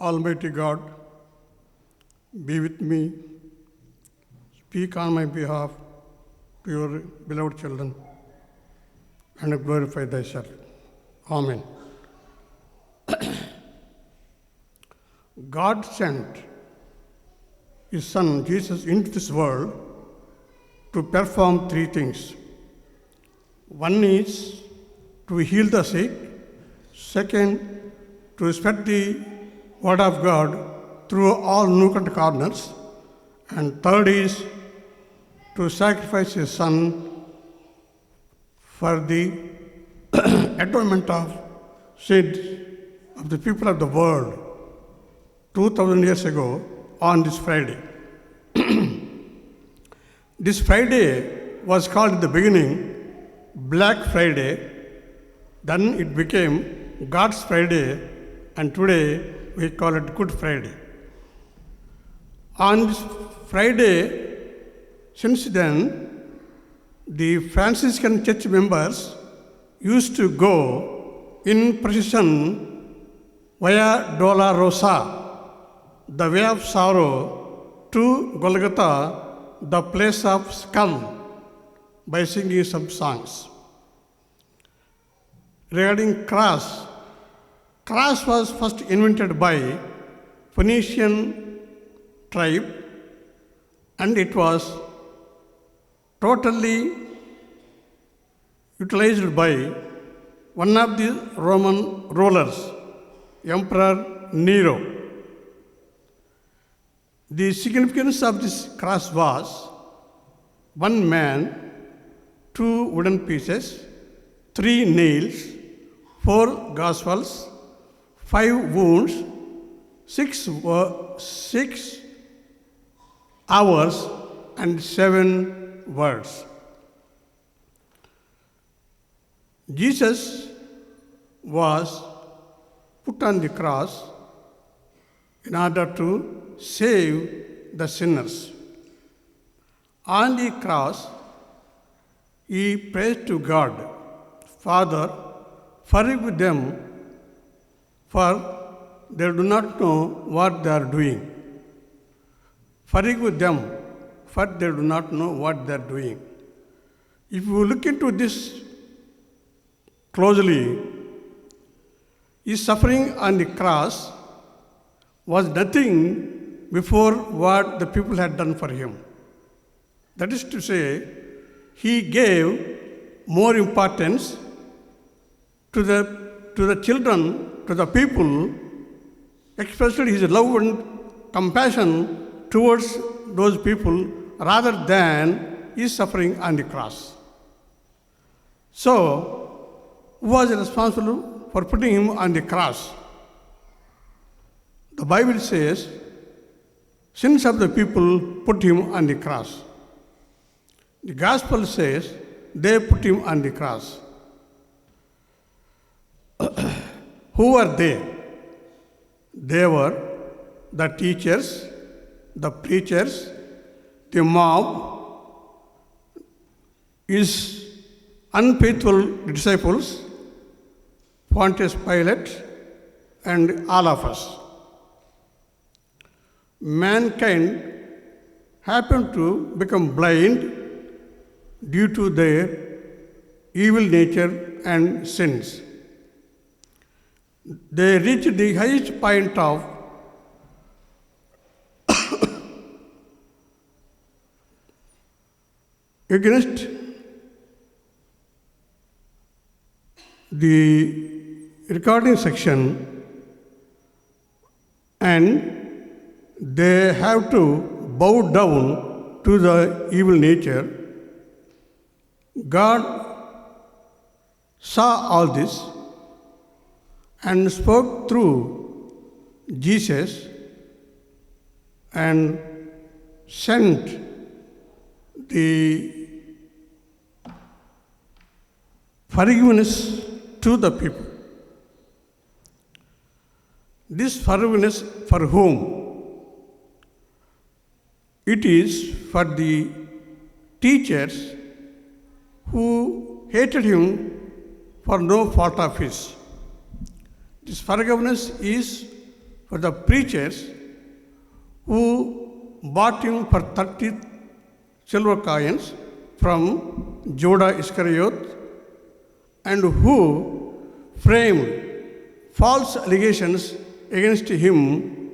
Almighty God, be with me, speak on my behalf to your beloved children, and glorify thyself. Amen. God sent his Son Jesus into this world to perform three things. One is to heal the sick, second, to spread the word of God through all nook and corners, and third is to sacrifice his Son for the atonement of sins of the people of the world 2000 years ago on this Friday. This Friday was called in the beginning Black Friday, then it became God's Friday, and today we call it Good Friday. On this Friday, since then, the Franciscan church members used to go in procession via Dolorosa, the way of sorrow, to Golgotha, the place of skull, by singing some songs. Regarding cross was first invented by Phoenician tribe, and it was totally utilized by one of the Roman rulers, Emperor Nero. The significance of this cross was one man, 2 wooden pieces, 3 nails, 4 gospels, 5 wounds, 6 hours, and 7 words. Jesus was put on the cross in order to save the sinners. On the cross, he prayed to God, Father, forgive them, for they do not know what they are doing. Forgive them, for they do not know what they are doing. If you look into this closely, his suffering on the cross was nothing before what the people had done for him. That is to say, he gave more importance to the children, to the people, especially his love and compassion towards those people rather than his suffering on the cross. So, who was responsible for putting him on the cross? The Bible says, sins of the people put him on the cross. The Gospel says, they put him on the cross. Who were they? They were the teachers, the preachers, the mob, his unfaithful disciples, Pontius Pilate, and all of us. Mankind happened to become blind due to their evil nature and sins. They reached the highest point of against the recording section, and they have to bow down to the evil nature. God saw all this and spoke through Jesus and sent the forgiveness to the people. This forgiveness for whom? It is for the teachers who hated him for no fault of his. This forgiveness is for the preachers who bought him for 30 silver coins from Judas Iscariot and who framed false allegations against him,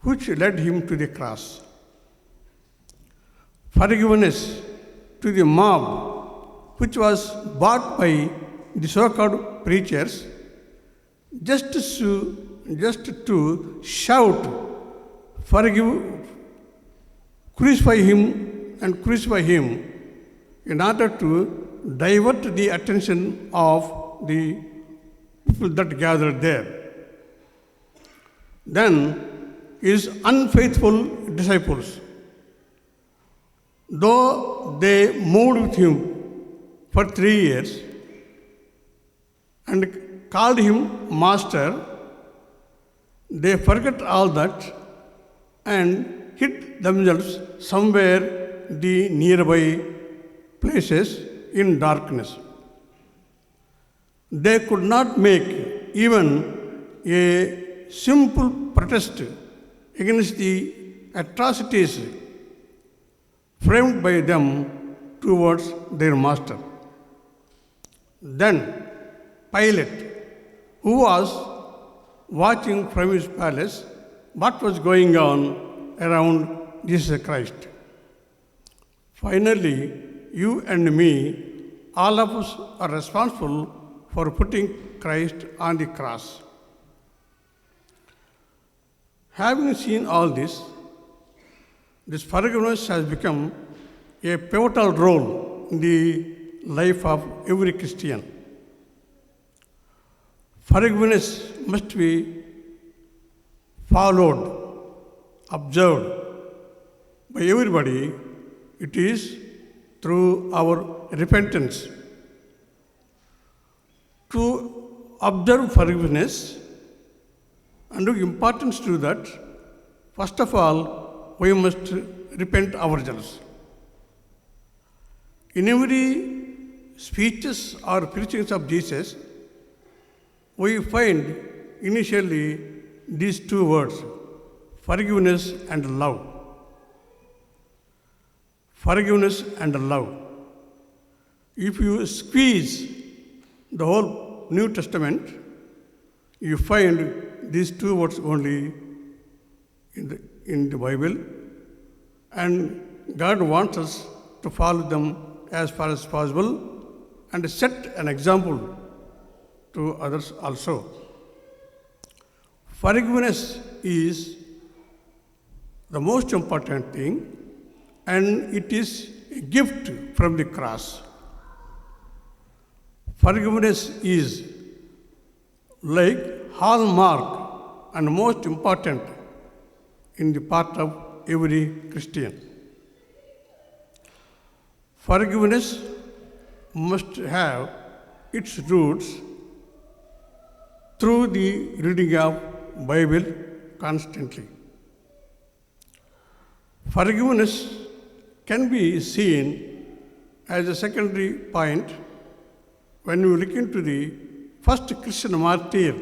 which led him to the cross. Forgiveness to the mob, which was bought by the so-called preachers, just to shout, forgive, crucify him, in order to divert the attention of the people that gathered there. Then his unfaithful disciples, though they moved with him for 3 years and called him master, they forgot all that and hid themselves somewhere the nearby places in darkness. They could not make even a simple protest against the atrocities framed by them towards their master. Then Pilate, who was watching from his palace what was going on around Jesus Christ. Finally, you and me, all of us are responsible for putting Christ on the cross. Having seen all this forgiveness has become a pivotal role in the life of every Christian. Forgiveness must be followed, observed by everybody. It is through our repentance. To observe forgiveness and give importance to that, first of all, we must repent ourselves. In every speeches or preachings of Jesus, we find initially these two words, forgiveness and love. Forgiveness and love. If you squeeze the whole New Testament, you find these two words only in the Bible, and God wants us to follow them as far as possible and set an example to others also. Forgiveness is the most important thing, and it is a gift from the cross. Forgiveness is like hallmark and most important in the part of every Christian. Forgiveness must have its roots through the reading of Bible constantly. Forgiveness can be seen as a secondary point when you look into the first Christian martyr,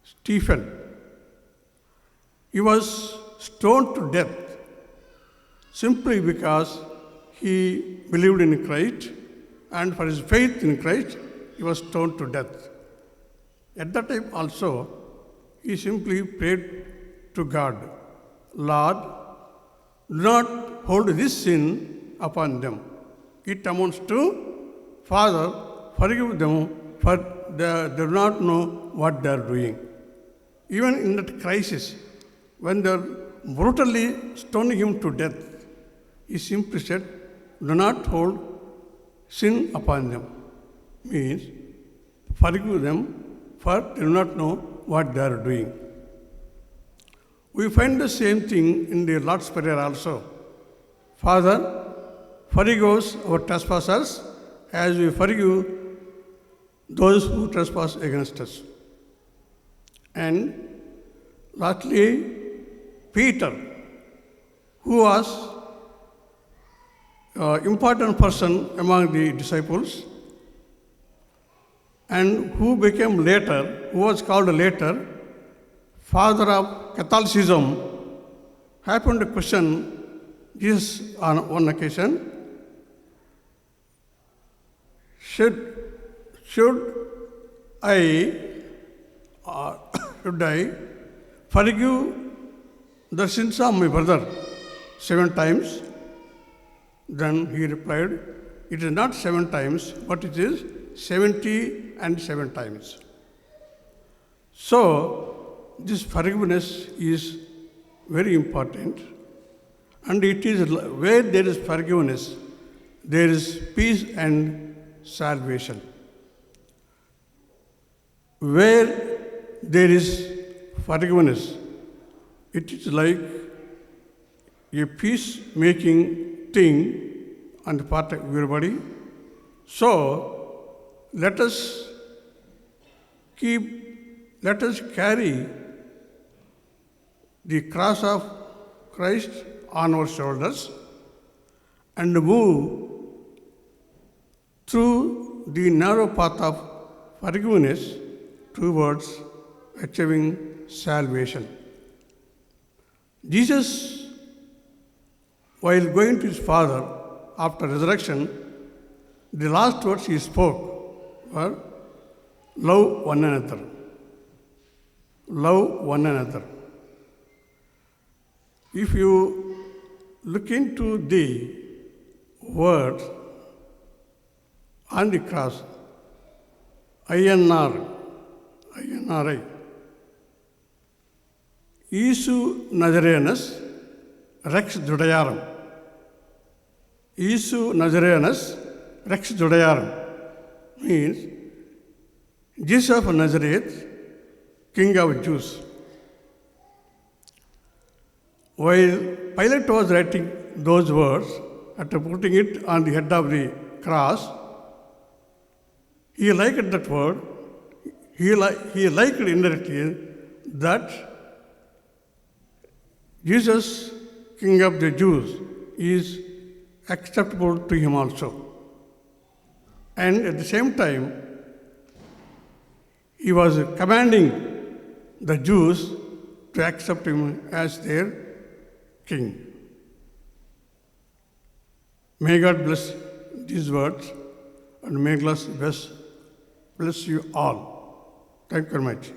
Stephen. He was stoned to death simply because he believed in Christ, and for his faith in Christ, he was stoned to death. At that time also, he simply prayed to God, Lord, do not hold this sin upon them. It amounts to, Father, forgive them, for they do not know what they are doing. Even in that crisis, when they are brutally stoning him to death, he simply said, do not hold sin upon them. Means, forgive them, for they do not know what they are doing. We find the same thing in the Lord's Prayer also. Father, forgive us our trespasses as we forgive those who trespass against us. And lastly, Peter, who was an important person among the disciples, and who became later, who was called later, father of Catholicism, happened to question Jesus on one occasion, should I should I forgive the sins of my brother 7 times? Then he replied, it is not 7 times, but it is 70 and 7 times. So, this forgiveness is very important, and it is where there is forgiveness, there is peace and salvation. Where there is forgiveness, it is like a peace-making thing on the part of everybody. So, let us carry the cross of Christ on our shoulders and move through the narrow path of forgiveness towards achieving salvation. Jesus, while going to his Father after resurrection, the last words he spoke were, love one another. Love one another. If you look into the word on the cross, INRI, Iesu Nazareanus Rex Judaearum. Iesu Nazareanus Rex Judaearum means Jesus of Nazareth, King of Jews. While Pilate was writing those words, after putting it on the head of the cross, he liked that word. He liked indirectly that Jesus, King of the Jews, is acceptable to him also. And at the same time, he was commanding the Jews to accept him as their king. May God bless these words, and may God bless you all. Thank you very much.